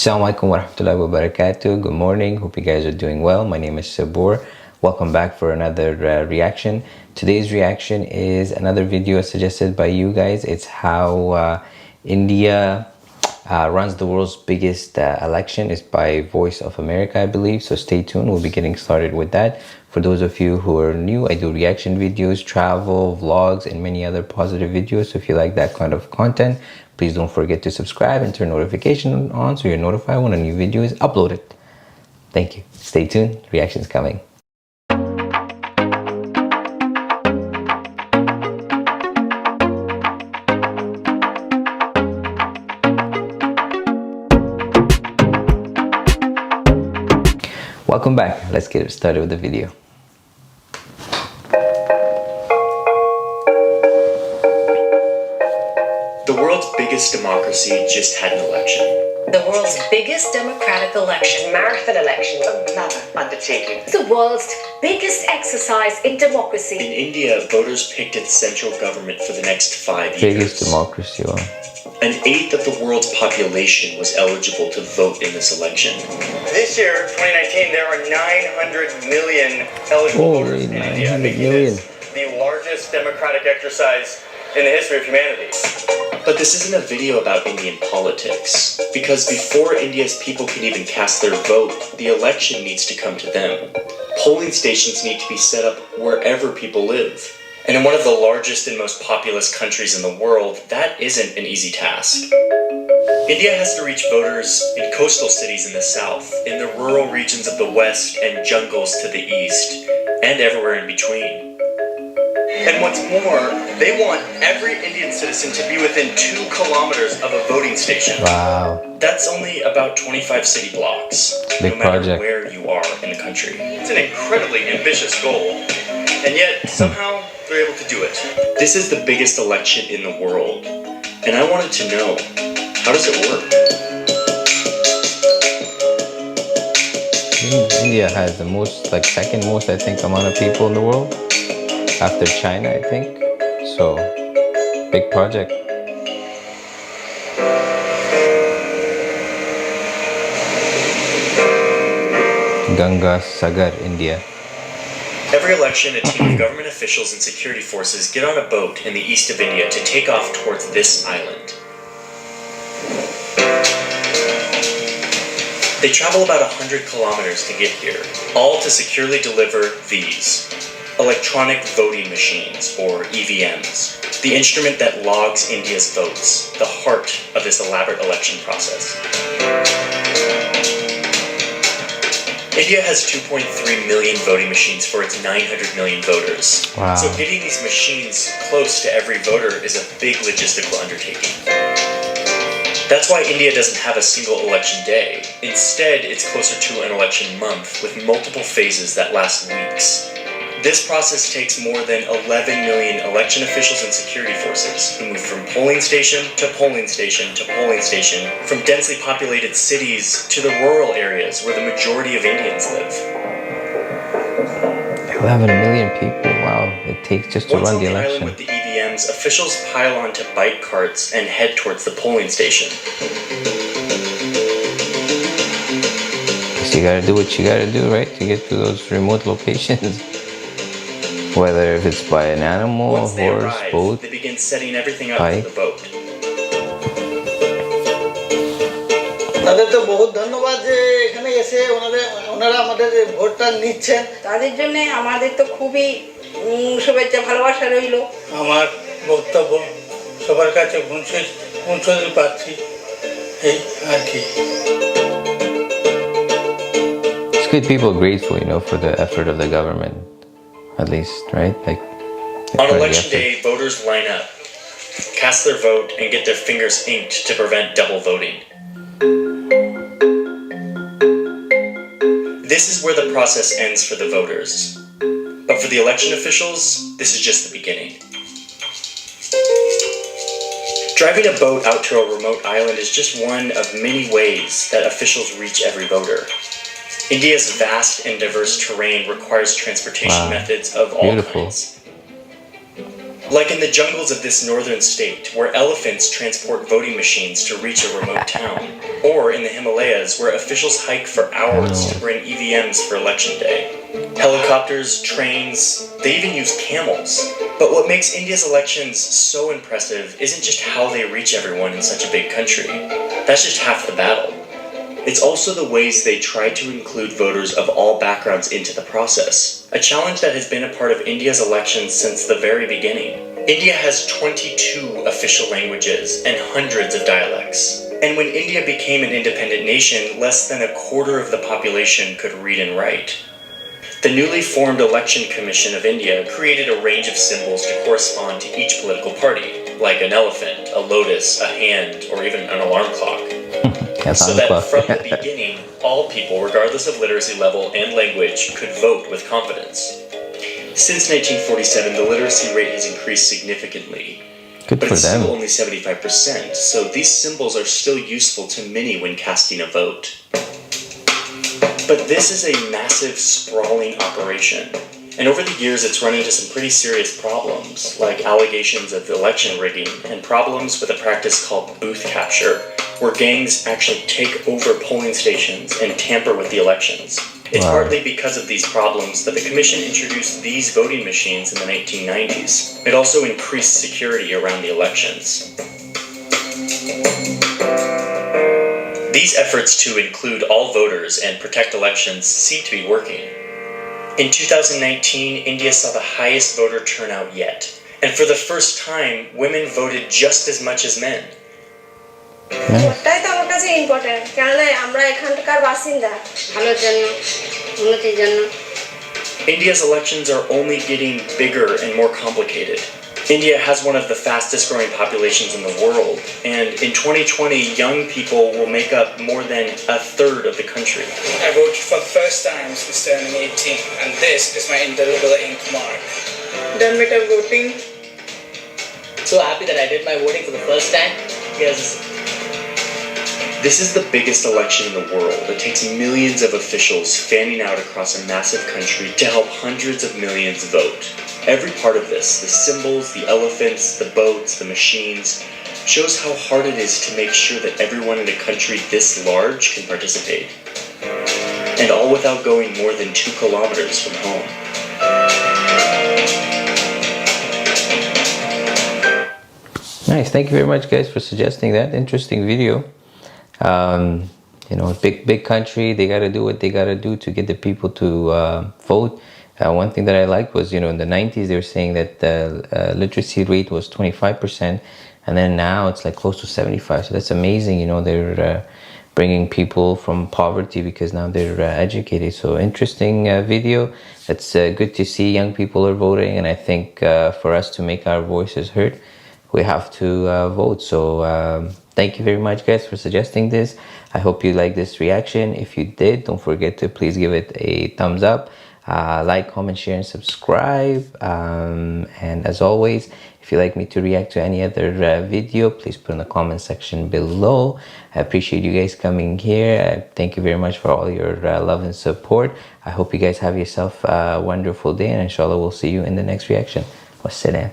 Assalamualaikum warahmatullahi wabarakatuh. Good morning. Hope you guys are doing well. My name is Sabur. Welcome back for another reaction. Today's reaction is another video suggested by you guys. It's how India runs the world's biggest election. It's by Voice of America, I believe. So stay tuned. We'll be getting started with that. For those of you who are new, I do reaction videos, travel, vlogs, and many other positive videos. So if you like that kind of content, please don't forget to subscribe and turn notification on so you're notified when a new video is uploaded. Thank you. Stay tuned. Reactions coming. Welcome back. Let's get started with the video. The world's biggest democracy just had an election. The world's biggest democratic election. Marathon election, another undertaking. The world's biggest exercise in democracy. In India, voters picked its central government for the next 5 years. Biggest democracy, wow. An eighth of the world's population was eligible to vote in this election. This year, 2019, there are 900 million eligible voters in India, making this the largest democratic exercise in the history of humanity. But this isn't a video about Indian politics, because before India's people can even cast their vote, the election needs to come to them. Polling stations need to be set up wherever people live. And in one of the largest and most populous countries in the world, that isn't an easy task. India has to reach voters in coastal cities in the south, in the rural regions of the west, and jungles to the east, and everywhere in between. And what's more, they want every Indian citizen to be within 2 kilometers of a voting station. Wow. That's only about 25 city blocks, Big no matter project. where you are in the country. It's an incredibly ambitious goal, and yet somehow they're able to do it. This is the biggest election in the world, and I wanted to know, how does it work? India has the most, like second most, I think, amount of people in the world. After China, I think. So, big project. Ganga Sagar, India. Every election, a team of government officials and security forces get on a boat in the east of India to take off towards this island. They travel about 100 kilometers to get here, all to securely deliver these. Electronic voting machines, or EVMs, the instrument that logs India's votes, the heart of this elaborate election process. India has 2.3 million voting machines for its 900 million voters. Wow. So getting these machines close to every voter is a big logistical undertaking. That's why India doesn't have a single election day. Instead, it's closer to an election month with multiple phases that last weeks. This process takes more than 11 million election officials and security forces who move from polling station to polling station to polling station, from densely populated cities to the rural areas where the majority of Indians live. 11 million people, wow, it takes just to Once run on the the island election. with the EVMs, officials pile onto bike carts and head towards the polling station. So you gotta do what you gotta do, right? To get to those remote locations. Whether if it's by an animal, Once they horse, arrive, boat. they begin setting everything up bike. for the vote. তাদের তো বহুত ধন্যবাদ যে এখানে এসে ওনারা আমাদের ভোটটা নিচ্ছেন। তাদের জন্য আমাদের তো খুবই শুভেচ্ছা ভালোবাসা রইল। আমার বক্তব্য সবার কাছে পৌঁছতে পারছি এই আর কি। It's good people are grateful, you know, for the effort of the government, at least, right? Like On election day, voters line up, cast their vote, and get their fingers inked to prevent double voting. This is where the process ends for the voters. But for the election officials, this is just the beginning. Driving a boat out to a remote island is just one of many ways that officials reach every voter. India's vast and diverse terrain requires transportation methods of all kinds. Like in the jungles of this northern state, where elephants transport voting machines to reach a remote town, or in the Himalayas, where officials hike for hours to bring EVMs for election day. Helicopters, trains, they even use camels. But what makes India's elections so impressive isn't just how they reach everyone in such a big country. That's just half the battle. It's also the ways they try to include voters of all backgrounds into the process, a challenge that has been a part of India's elections since the very beginning. India has 22 official languages and hundreds of dialects. And when India became an independent nation, less than a quarter of the population could read and write. The newly formed Election Commission of India created a range of symbols to correspond to each political party, like an elephant, a lotus, a hand, or even an alarm clock. So that from the beginning, all people, regardless of literacy level and language, could vote with confidence. Since 1947, the literacy rate has increased significantly. Good but for it's them. still only 75%, so these symbols are still useful to many when casting a vote. But this is a massive, sprawling operation. And over the years, it's run into some pretty serious problems, like allegations of election rigging and problems with a practice called booth capture, where gangs actually take over polling stations and tamper with the elections. It's partly because of these problems that the Commission introduced these voting machines in the 1990s. It also increased security around the elections. These efforts to include all voters and protect elections seem to be working. In 2019, India saw the highest voter turnout yet. And for the first time, women voted just as much as men. ওটাই তো আমার কাছে important, কেননা আমরা এখানকার বাসিন্দা, ভালোর জন্য, উন্নতির জন্য। India's elections are only getting bigger and more complicated. India has one of the fastest growing populations in the world, and in 2020, young people will make up more than a third of the country. I voted for the first time since turning 18, and this is my indelible ink mark. Done with voting. So happy that I did my voting for the first time. Yes. This is the biggest election in the world. It takes millions of officials fanning out across a massive country to help hundreds of millions vote. Every part of this, the symbols, the elephants, the boats, the machines, shows how hard it is to make sure that everyone in a country this large can participate. And all without going more than 2 kilometers from home. Nice. Thank you very much, guys, for suggesting that. Interesting video. You know, big country, they got to do what they got to do to get the people to vote. One thing that I liked was, you know, in the 90s, they were saying that the literacy rate was 25%, and then now it's like close to 75. So that's amazing. You know, they're bringing people from poverty because now they're educated. So interesting video. It's good to see young people are voting, and I think for us to make our voices heard, we have to vote. So thank you very much, guys, for suggesting this. I hope you like this reaction. If you did, don't forget to please give it a thumbs up. Like, comment, share, and subscribe. And as always, if you'd like me to react to any other video, please put in the comment section below. I appreciate you guys coming here. Thank you very much for all your love and support. I hope you guys have yourself a wonderful day, and inshallah we'll see you in the next reaction. Wassalam.